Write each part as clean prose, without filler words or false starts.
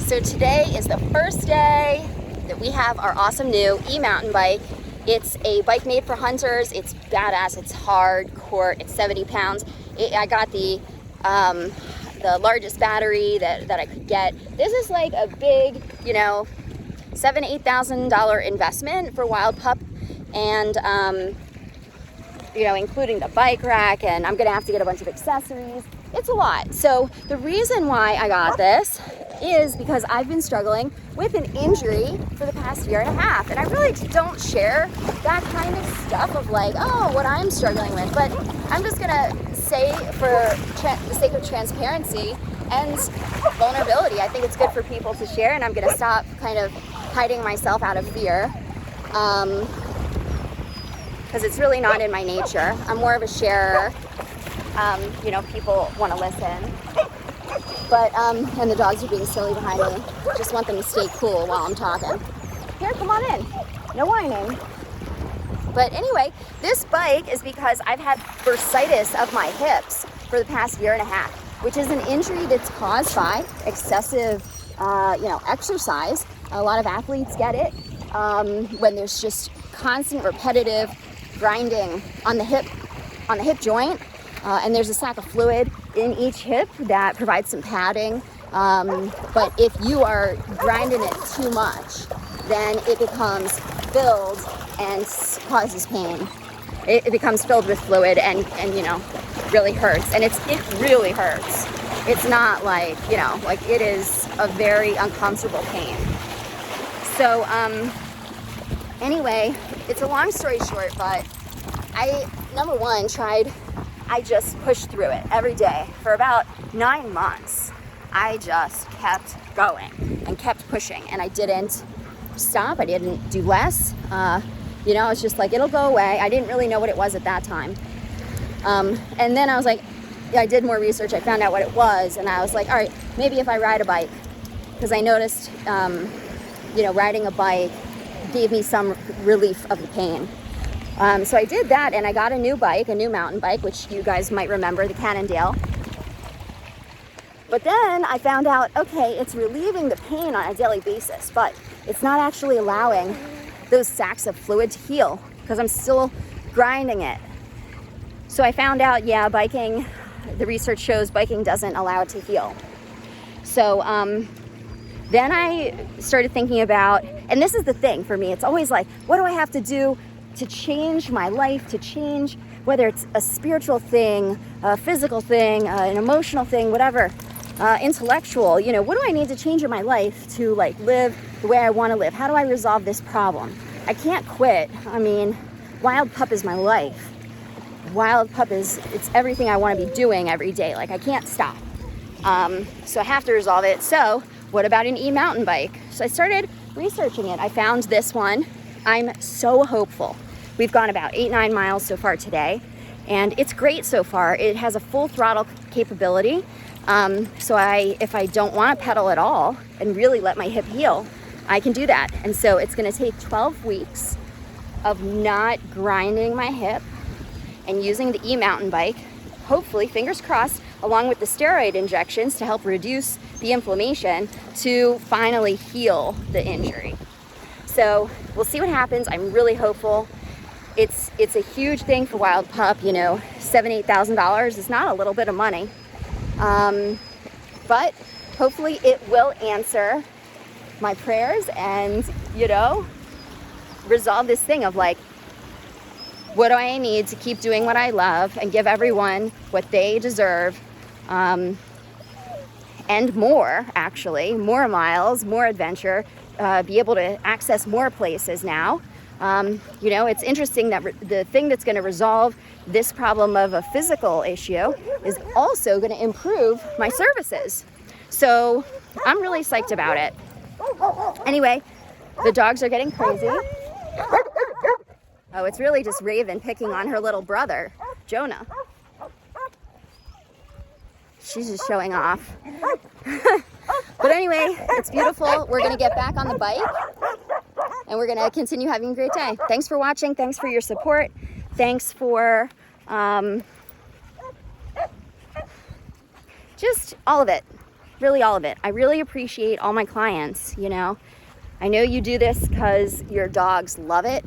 So today is the first day that we have our awesome new e-mountain bike. It's a bike made for hunters. It's badass, it's hardcore, it's 70 pounds. I got the largest battery that I could get. This is like a big, $7,000-8,000 investment for Wild Pup, and including the bike rack, and I'm gonna have to get a bunch of accessories. It's a lot. So the reason why I got this is because I've been struggling with an injury for the past year and a half, and I really don't share that kind of stuff of like, oh, what I'm struggling with, but I'm just gonna say, for the sake of transparency and vulnerability, I think it's good for people to share, and I'm gonna stop kind of hiding myself out of fear, because it's really not in my nature. I'm more of a sharer. People want to listen. But, and the dogs are being silly behind me. Just want them to stay cool while I'm talking. Here, come on in. No whining. But anyway, this bike is because I've had bursitis of my hips for the past year and a half, which is an injury that's caused by excessive, exercise. A lot of athletes get it when there's just constant repetitive grinding on the hip joint. And there's a sac of fluid in each hip that provides some padding. But if you are grinding it too much, then it becomes filled and causes pain. It becomes filled with fluid and really hurts. And it really hurts. It's not like, it is a very uncomfortable pain. So anyway, it's a long story short, but I just pushed through it every day for about 9 months. I just kept going and kept pushing, and I didn't stop. I didn't do less. It's just like, it'll go away. I didn't really know what it was at that time. And then I was like, I did more research. I found out what it was, and I was like, all right, maybe if I ride a bike, because I noticed, riding a bike gave me some relief of the pain. So I did that, and I got a new mountain bike, which you guys might remember, the Cannondale. But then I found out, okay, it's relieving the pain on a daily basis, but it's not actually allowing those sacs of fluid to heal, because I'm still grinding it. So I found out, biking, the research shows biking doesn't allow it to heal. So then I started thinking about, and this is the thing for me, it's always like, what do I have to do to change my life, to change, whether it's a spiritual thing, a physical thing, an emotional thing, whatever, intellectual, what do I need to change in my life to live the way I want to live? How do I resolve this problem? I can't quit. I mean, Wild Pup is my life. Wild Pup it's everything I want to be doing every day. I can't stop. So I have to resolve it. So what about an e-mountain bike? So I started researching it. I found this one. I'm so hopeful. We've gone about 8-9 miles so far today, and it's great so far. It has a full throttle capability. So if I don't want to pedal at all and really let my hip heal, I can do that. And so it's going to take 12 weeks of not grinding my hip and using the e-mountain bike, hopefully, fingers crossed, along with the steroid injections to help reduce the inflammation, to finally heal the injury. So we'll see what happens. I'm really hopeful. It's a huge thing for Wild Pup. $7,000-8,000 is not a little bit of money. But hopefully it will answer my prayers and, resolve this thing of what do I need to keep doing what I love and give everyone what they deserve, and more, actually, more miles, more adventure, be able to access more places now. It's interesting that the thing that's going to resolve this problem of a physical issue is also going to improve my services. So I'm really psyched about it. Anyway, the dogs are getting crazy. Oh, it's really just Raven picking on her little brother, Jonah. She's just showing off. But anyway, it's beautiful. We're going to get back on the bike, and we're going to continue having a great day. Thanks for watching. Thanks for your support. Thanks for just all of it. really all of it. I really appreciate all my clients, you know. I know you do this because your dogs love it,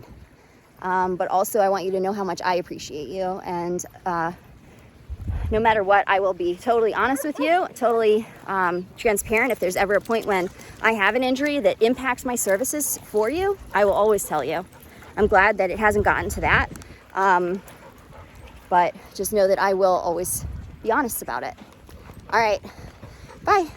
but also I want you to know how much I appreciate you. And no matter what, I will be totally honest with you, totally transparent. If there's ever a point when I have an injury that impacts my services for you, I will always tell you. I'm glad that it hasn't gotten to that, but just know that I will always be honest about it. All right, bye.